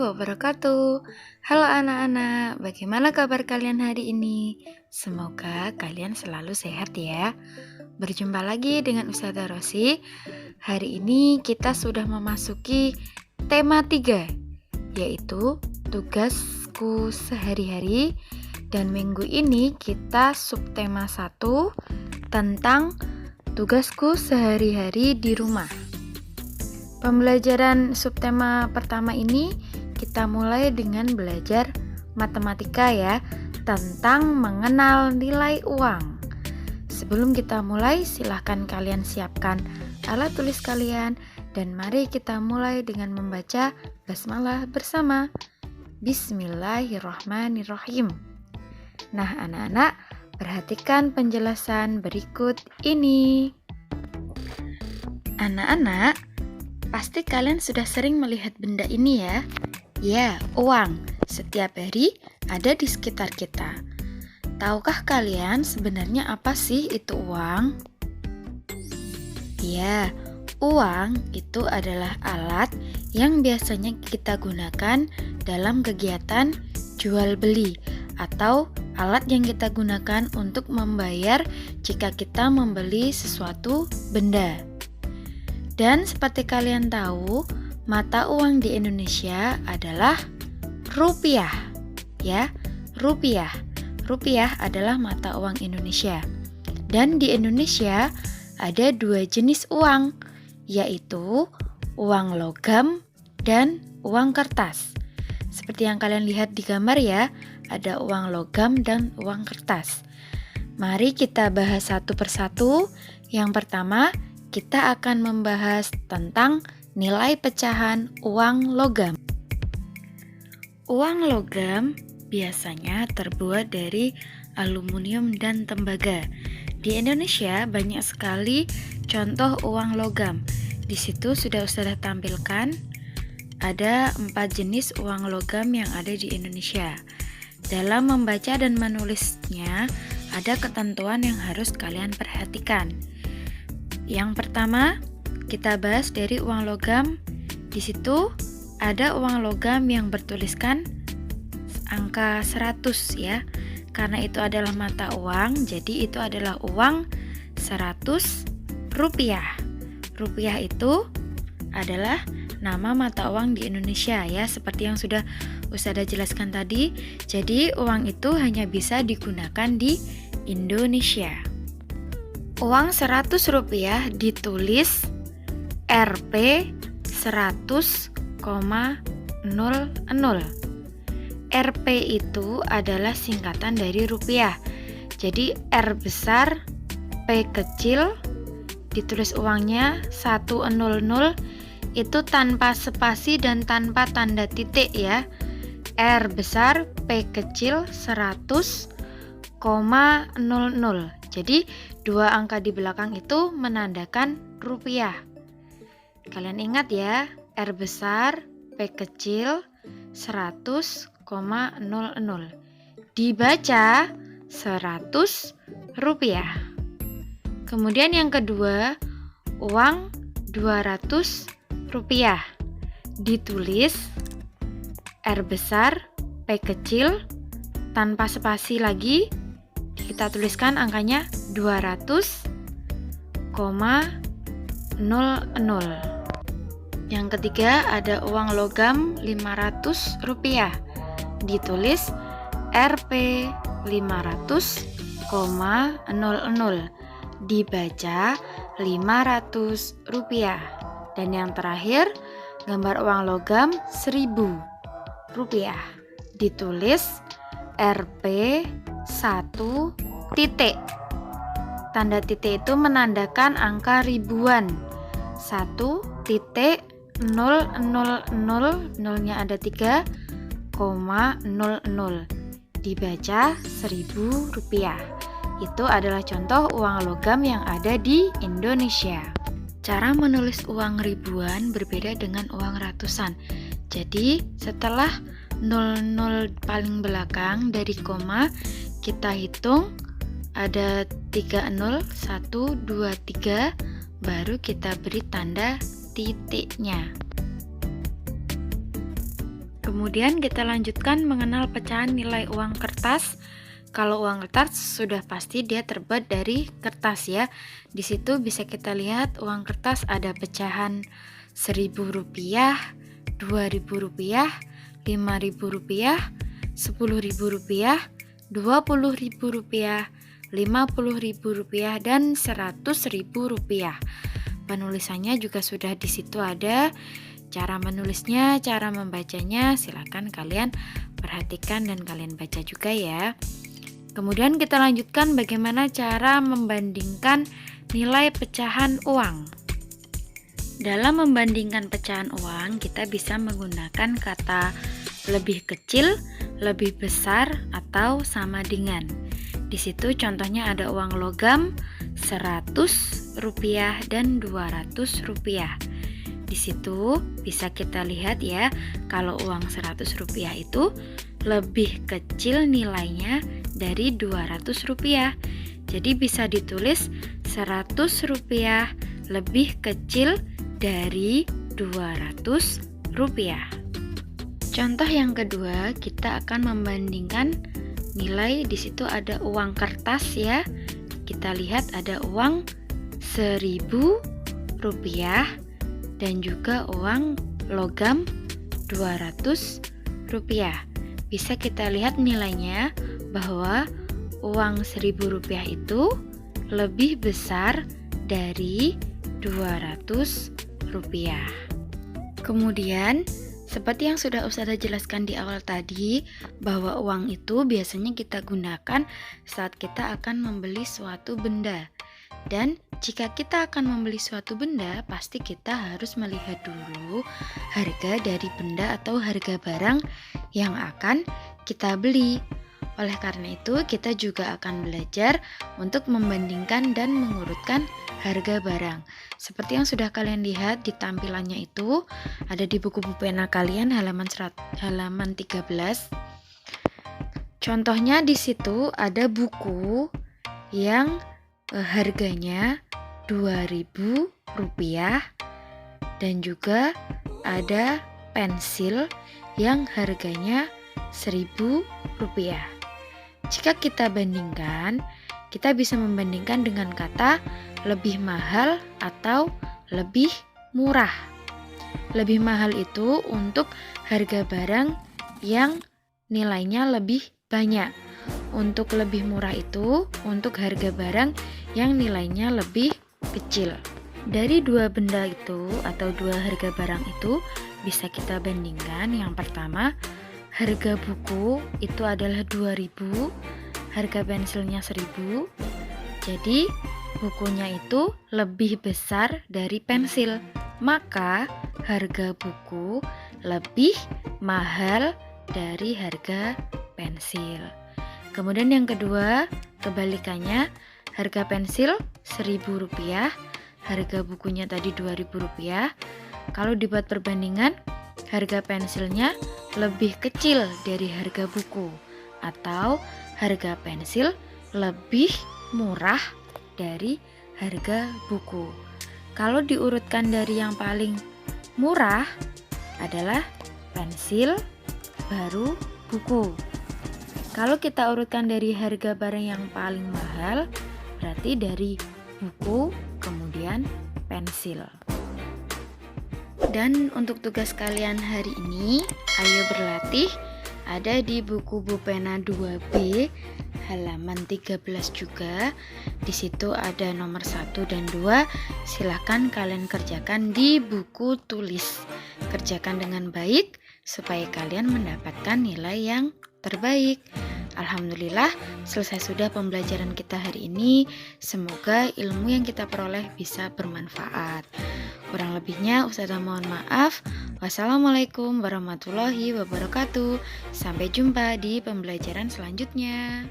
wabarakatuh. Halo anak-anak, bagaimana kabar kalian hari ini? Semoga kalian selalu sehat ya. Berjumpa lagi dengan Ustazah Rosi. Hari ini kita sudah memasuki tema 3, yaitu tugasku sehari-hari. Dan minggu ini kita subtema 1 tentang tugasku sehari-hari di rumah. Pembelajaran subtema pertama ini kita mulai dengan belajar matematika ya, tentang mengenal nilai uang. Sebelum kita mulai, silahkan kalian siapkan alat tulis kalian dan mari kita mulai dengan membaca basmalah bersama. Bismillahirrahmanirrahim. Nah anak-anak, perhatikan penjelasan berikut ini. Anak-anak, pasti kalian sudah sering melihat benda ini ya. Ya, uang. Setiap hari ada di sekitar kita. Tahukah kalian sebenarnya apa sih itu uang? Ya, uang itu adalah alat yang biasanya kita gunakan dalam kegiatan jual beli atau alat yang kita gunakan untuk membayar jika kita membeli sesuatu benda. Dan seperti kalian tahu, mata uang di Indonesia adalah rupiah. Ya, rupiah. Rupiah adalah mata uang Indonesia. Dan di Indonesia ada 2 jenis uang, yaitu uang logam dan uang kertas. Seperti yang kalian lihat di gambar ya, ada uang logam dan uang kertas. Mari kita bahas satu persatu. Yang pertama, kita akan membahas tentang nilai pecahan uang logam. Uang logam biasanya terbuat dari aluminium dan tembaga. Di Indonesia banyak sekali contoh uang logam. Di situ sudah Ustazah tampilkan ada 4 jenis uang logam yang ada di Indonesia. Dalam membaca dan menulisnya ada ketentuan yang harus kalian perhatikan. Yang pertama, kita bahas dari uang logam. Di situ ada uang logam yang bertuliskan angka 100 ya. Karena itu adalah mata uang, jadi itu adalah uang 100 rupiah. Rupiah itu adalah nama mata uang di Indonesia ya, seperti yang sudah Ustazah jelaskan tadi. Jadi uang itu hanya bisa digunakan di Indonesia. Uang 100 rupiah ditulis Rp 100,00. Rp itu adalah singkatan dari rupiah. Jadi R besar, P kecil, ditulis uangnya 100 itu tanpa spasi dan tanpa tanda titik ya. R besar, P kecil, 100,00. Jadi 2 angka di belakang itu menandakan rupiah. Kalian ingat ya, R besar, P kecil, 100,00. Dibaca 100 rupiah. Kemudian yang kedua, uang 200 rupiah. Ditulis R besar, P kecil, tanpa spasi lagi. Kita tuliskan angkanya 200,00. Yang ketiga ada uang logam 500 rupiah. Ditulis Rp 500,00. Dibaca 500 rupiah. Dan yang terakhir, gambar uang logam 1000 rupiah. Ditulis Rp 1 titik. Tanda titik itu menandakan angka ribuan. 1 titik 000, nolnya ada 3,00. Dibaca 1000 rupiah. Itu adalah contoh uang logam yang ada di Indonesia. Cara menulis uang ribuan berbeda dengan uang ratusan. Jadi setelah 00 paling belakang dari koma, kita hitung ada 3 0, 1, 2, 3, baru kita beri tanda titiknya. Kemudian kita lanjutkan mengenal pecahan nilai uang kertas. Kalau uang kertas sudah pasti dia terbuat dari kertas ya. Di situ bisa kita lihat uang kertas ada pecahan Rp1.000, Rp2.000, Rp5.000, Rp10.000, Rp20.000, Rp50.000, dan Rp100.000. Penulisannya juga sudah di situ ada. Cara menulisnya, cara membacanya, silakan kalian perhatikan dan kalian baca juga ya. Kemudian kita lanjutkan bagaimana cara membandingkan nilai pecahan uang. Dalam membandingkan pecahan uang, kita bisa menggunakan kata lebih kecil, lebih besar, atau sama dengan. Di situ contohnya ada uang logam Rp100 dan Rp200. Di situ bisa kita lihat ya, kalau uang Rp100 itu lebih kecil nilainya dari Rp200. Jadi bisa ditulis Rp100 lebih kecil dari Rp200. Contoh yang kedua, kita akan membandingkan nilai. Di situ ada uang kertas ya. Kita lihat ada uang Rp1.000 dan juga uang logam Rp200. Bisa kita lihat nilainya bahwa uang Rp1.000 itu lebih besar dari Rp200. Kemudian seperti yang sudah Ustazah jelaskan di awal tadi, bahwa uang itu biasanya kita gunakan saat kita akan membeli suatu benda. Dan jika kita akan membeli suatu benda, pasti kita harus melihat dulu harga dari benda atau harga barang yang akan kita beli. Oleh karena itu, kita juga akan belajar untuk membandingkan dan mengurutkan harga barang. Seperti yang sudah kalian lihat di tampilannya itu, ada di buku pena kalian halaman 13. Contohnya di situ ada buku yang harganya Rp2.000 dan juga ada pensil yang harganya Rp1.000. Jika kita bandingkan, kita bisa membandingkan dengan kata lebih mahal atau lebih murah. Lebih mahal itu untuk harga barang yang nilainya lebih banyak. Untuk lebih murah itu untuk harga barang yang nilainya lebih kecil. Dari dua benda itu atau dua harga barang itu bisa kita bandingkan. Yang pertama, harga buku itu adalah Rp2.000, harga pensilnya Rp1.000. Jadi bukunya itu lebih besar dari pensil, maka harga buku lebih mahal dari harga pensil. Kemudian yang kedua, kebalikannya, harga pensil Rp1.000, harga bukunya tadi Rp2.000. Kalau dibuat perbandingan, harga pensilnya lebih kecil dari harga buku, atau harga pensil lebih murah dari harga buku. Kalau diurutkan dari yang paling murah adalah pensil, baru buku. Kalau kita urutkan dari harga barang yang paling mahal, berarti dari buku, kemudian pensil. Dan untuk tugas kalian hari ini, ayo berlatih, ada di buku Bupena 2B halaman 13 juga. Di situ ada nomor 1 dan 2. Silahkan kalian kerjakan di buku tulis. Kerjakan dengan baik supaya kalian mendapatkan nilai yang terbaik. Alhamdulillah, selesai sudah pembelajaran kita hari ini. Semoga ilmu yang kita peroleh bisa bermanfaat. Kurang lebihnya Ustazah mohon maaf. Wassalamualaikum warahmatullahi wabarakatuh. Sampai jumpa di pembelajaran selanjutnya.